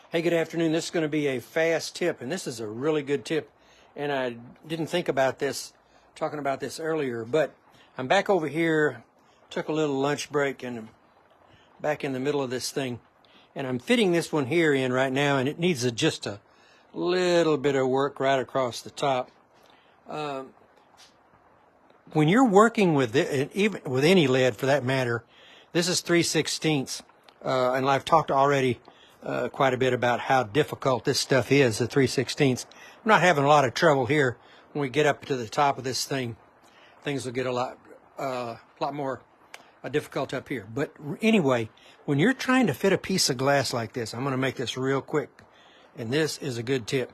Hey, good afternoon. This is going to be a fast tip, and this is a really good tip. And I didn't think about this, talking about this earlier, but I'm back over here, took a little lunch break, and I'm back in the middle of this thing. And I'm fitting this one here in right now, and it needs just a little bit of work right across the top. When you're working with it, even with any lead for that matter, this is 3/16, and I've talked already quite a bit about how difficult this stuff is, the 3/16. I'm not having a lot of trouble here. When we get up to the top of this thing, things will get a lot more difficult up here. But anyway, when you're trying to fit a piece of glass like this, I'm going to make this real quick, and this is a good tip.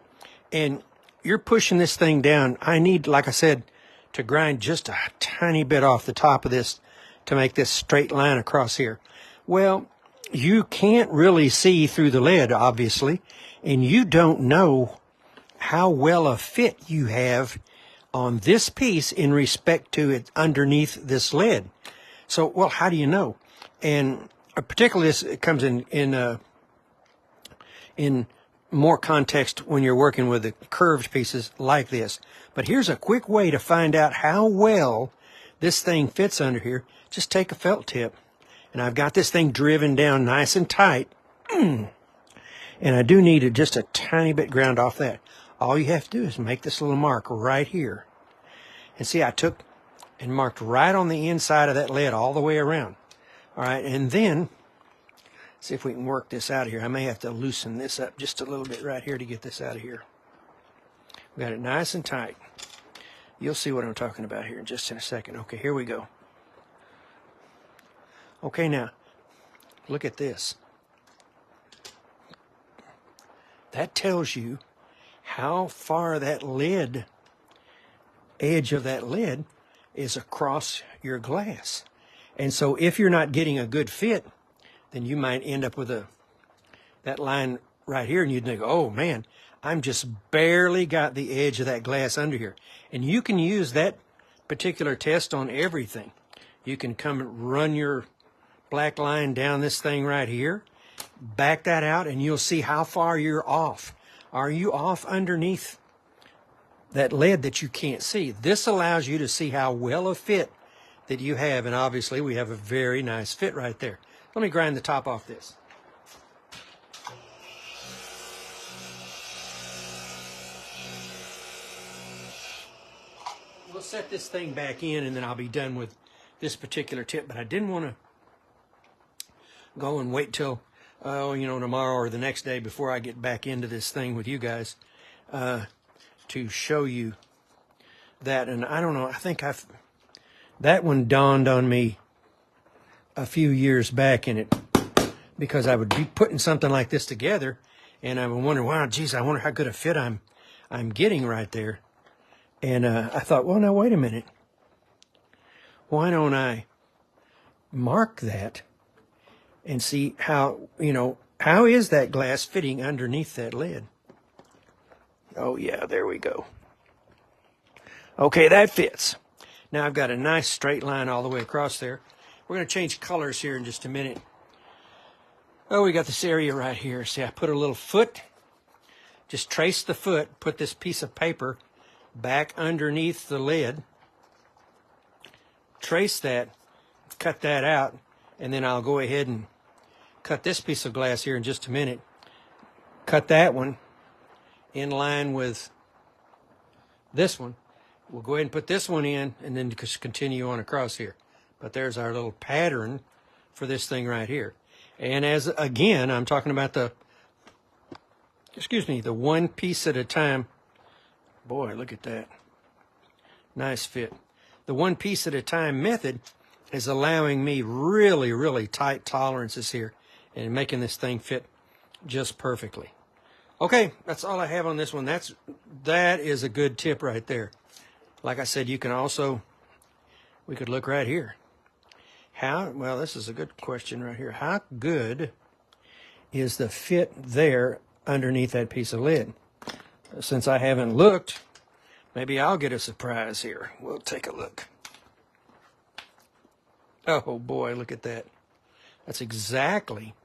And you're pushing this thing down. I need, like I said, to grind just a tiny bit off the top of this to make this straight line across here. Well, you can't really see through the lead, obviously, and you don't know how well a fit you have on this piece in respect to it underneath this lead. So, well, how do you know? And particularly this, it comes in more context when you're working with the curved pieces like this. But here's a quick way to find out how well this thing fits under here. Just take a felt tip, and I've got this thing driven down nice and tight, and I do need just a tiny bit ground off that. All you have to do is make this little mark right here. And see, I took and marked right on the inside of that lead all the way around. All right, and then see if we can work this out of here. I may have to loosen this up just a little bit right here to get this out of here. We got it nice and tight. You'll see what I'm talking about here in just in a second. Okay, here we go. Okay, now, look at this. That tells you how far that lead, edge of that lead, is across your glass. And so if you're not getting a good fit, then you might end up with that line right here, and you'd think, oh man, I'm just barely got the edge of that glass under here. And you can use that particular test on everything. You can come and run your black line down this thing right here, back that out, and you'll see how far you're off. Are you off underneath that lead that you can't see? This allows you to see how well a fit that you have, and obviously we have a very nice fit right there. Let me grind the top off this. We'll set this thing back in, and then I'll be done with this particular tip. But I didn't want to go and wait till, tomorrow or the next day before I get back into this thing with you guys to show you that. And I don't know, I think that one dawned on me a few years back in it, because I would be putting something like this together, and I would wonder, wow, geez, I wonder how good a fit I'm getting right there. And I thought, well, now wait a minute. Why don't I mark that and see how is that glass fitting underneath that lid? Oh yeah, there we go. Okay, that fits. Now I've got a nice straight line all the way across there. We're going to change colors here in just a minute. Oh, we got this area right here. See, I put a little foot. Just trace the foot. Put this piece of paper back underneath the lid. Trace that. Cut that out. And then I'll go ahead and cut this piece of glass here in just a minute. Cut that one in line with this one. We'll go ahead and put this one in, and then just continue on across here. But there's our little pattern for this thing right here. And again, I'm talking about the one piece at a time. Boy, look at that. Nice fit. The one piece at a time method is allowing me really, really tight tolerances here and making this thing fit just perfectly. Okay, that's all I have on this one. That is a good tip right there. Like I said, we could look right here. Well, this is a good question right here. How good is the fit there underneath that piece of lead? Since I haven't looked, maybe I'll get a surprise here. We'll take a look. Oh boy, look at that. That's exactly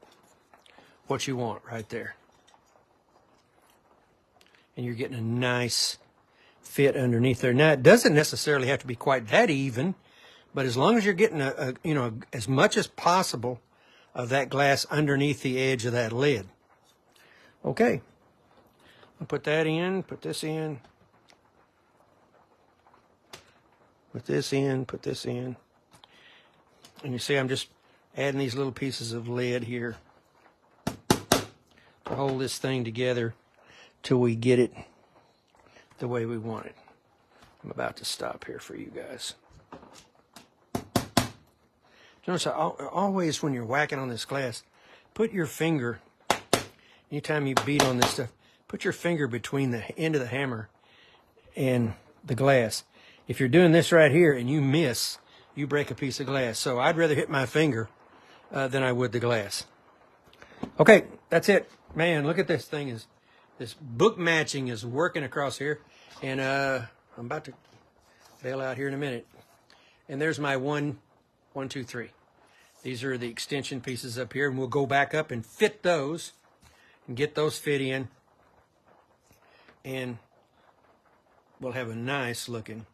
what you want right there. and you're getting a nice fit underneath there. Now, it doesn't necessarily have to be quite that even, but as long as you're getting as much as possible of that glass underneath the edge of that lid. Okay, I'll put that in, put this in, put this in, put this in. And you see I'm just adding these little pieces of lead here to hold this thing together till we get it the way we want it. I'm about to stop here for you guys. Notice always when you're whacking on this glass, put your finger, anytime you beat on this stuff, put your finger between the end of the hammer and the glass. If you're doing this right here and you miss, you break a piece of glass. So I'd rather hit my finger than I would the glass. Okay, that's it. Man, look at this thing. This book matching is working across here. And I'm about to bail out here in a minute. And there's my 1, 2, 3. These are the extension pieces up here, and we'll go back up and fit those and get those fit in. And we'll have a nice looking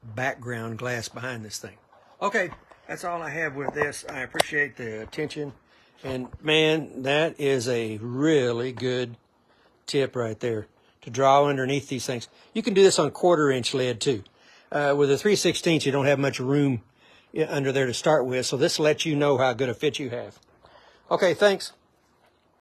background glass behind this thing. Okay, that's all I have with this. I appreciate the attention. And man, that is a really good tip right there to draw underneath these things. You can do this on 1/4-inch lead too. With a 3/16, you don't have much room under there to start with, so this lets you know how good a fit you have. Okay, thanks.